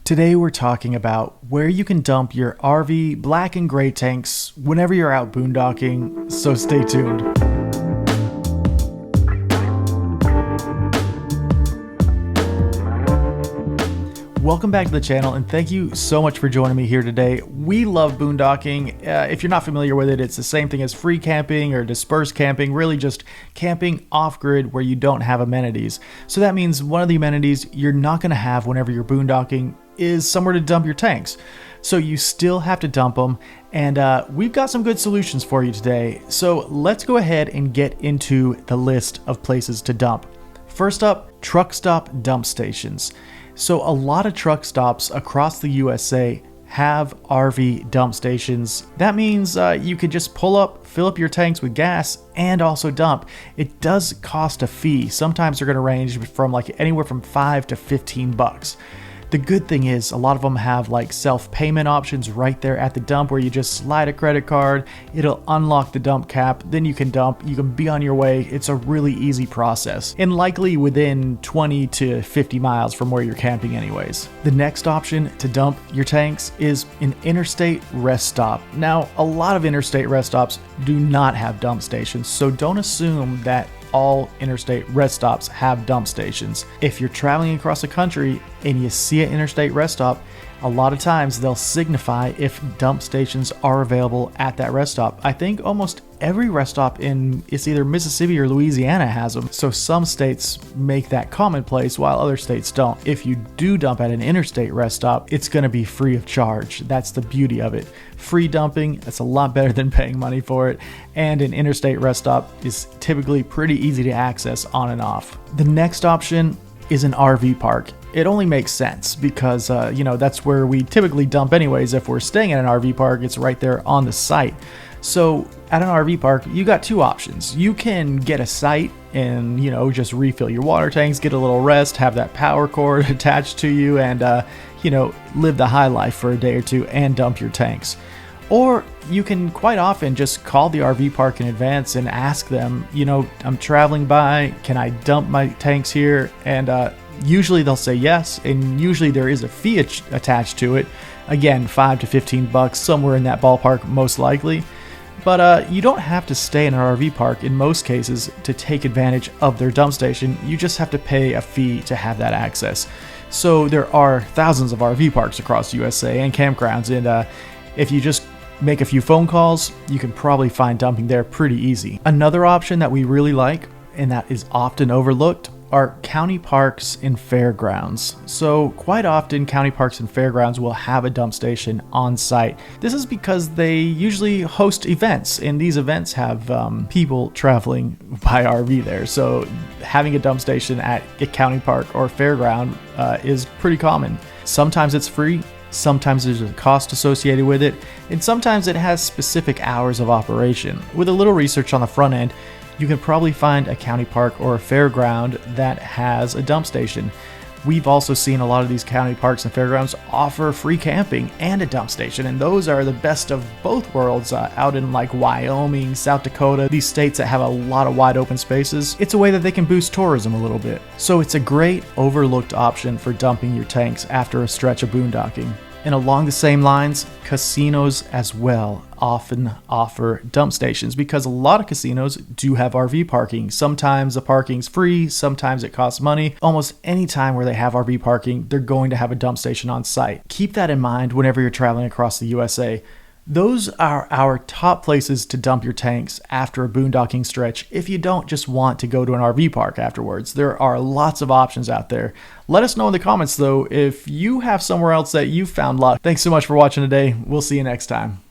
Today we're talking about where you can dump your RV black and gray tanks whenever you're out boondocking, so stay tuned. Welcome back to the channel and thank you so much for joining me here today. We love boondocking. If you're not familiar with it, it's the same thing as free camping or dispersed camping, really just camping off-grid where you don't have amenities. So that means one of the amenities you're not going to have whenever you're boondocking is somewhere to dump your tanks. So you still have to dump them, and we've got some good solutions for you today. So let's go ahead and get into the list of places to dump. First up, truck stop dump stations. So a lot of truck stops across the USA have RV dump stations. That means you could just pull up, fill up your tanks with gas, and also dump. It does cost a fee. Sometimes they're going to range from like anywhere from $5 to $15. The good thing is a lot of them have like self-payment options right there at the dump where you just slide a credit card, it'll unlock the dump cap, then you can dump, you can be on your way. It's a really easy process and likely within 20 to 50 miles from where you're camping anyways. The next option to dump your tanks is an interstate rest stop. Now, a lot of interstate rest stops do not have dump stations, so don't assume that all interstate rest stops have dump stations. If you're traveling across the country and you see an interstate rest stop, a lot of times they'll signify if dump stations are available at that rest stop. I think almost every rest stop in it's either Mississippi or Louisiana has them. So some states make that commonplace while other states don't. If you do dump at an interstate rest stop, it's going to be free of charge. That's the beauty of it. Free dumping, that's a lot better than paying money for it. And an interstate rest stop is typically pretty easy to access on and off. The next option is an RV park. It only makes sense because, that's where we typically dump anyways. If we're staying at an RV park, it's right there on the site. So at an RV park, you got two options. You can get a site and, just refill your water tanks, get a little rest, have that power cord attached to you and, live the high life for a day or two and dump your tanks. Or you can quite often just call the RV park in advance and ask them, I'm traveling by, can I dump my tanks here? And usually they'll say yes, and usually there is a fee attached to it. Again, $5 to $15, somewhere in that ballpark most likely. But you don't have to stay in an RV park in most cases to take advantage of their dump station. You just have to pay a fee to have that access. So there are thousands of RV parks across the USA and campgrounds, and if you just make a few phone calls, you can probably find dumping there pretty easy. Another option that we really like, and that is often overlooked, are county parks and fairgrounds. So quite often county parks and fairgrounds will have a dump station on site. This is because they usually host events, and these events have people traveling by RV there. So having a dump station at a county park or fairground is pretty common. Sometimes it's free, sometimes there's a cost associated with it, and sometimes it has specific hours of operation. With a little research on the front end, you can probably find a county park or a fairground that has a dump station. We've also seen a lot of these county parks and fairgrounds offer free camping and a dump station, and those are the best of both worlds out in like Wyoming, South Dakota, these states that have a lot of wide open spaces. It's a way that they can boost tourism a little bit. So it's a great overlooked option for dumping your tanks after a stretch of boondocking. And along the same lines, casinos as well often offer dump stations because a lot of casinos do have RV parking. Sometimes the parking's free, sometimes it costs money. Almost any time where they have RV parking, they're going to have a dump station on site. Keep that in mind whenever you're traveling across the USA. Those are our top places to dump your tanks after a boondocking stretch if you don't just want to go to an RV park afterwards. There are lots of options out there. Let us know in the comments though if you have somewhere else that you found luck. Thanks so much for watching today. We'll see you next time.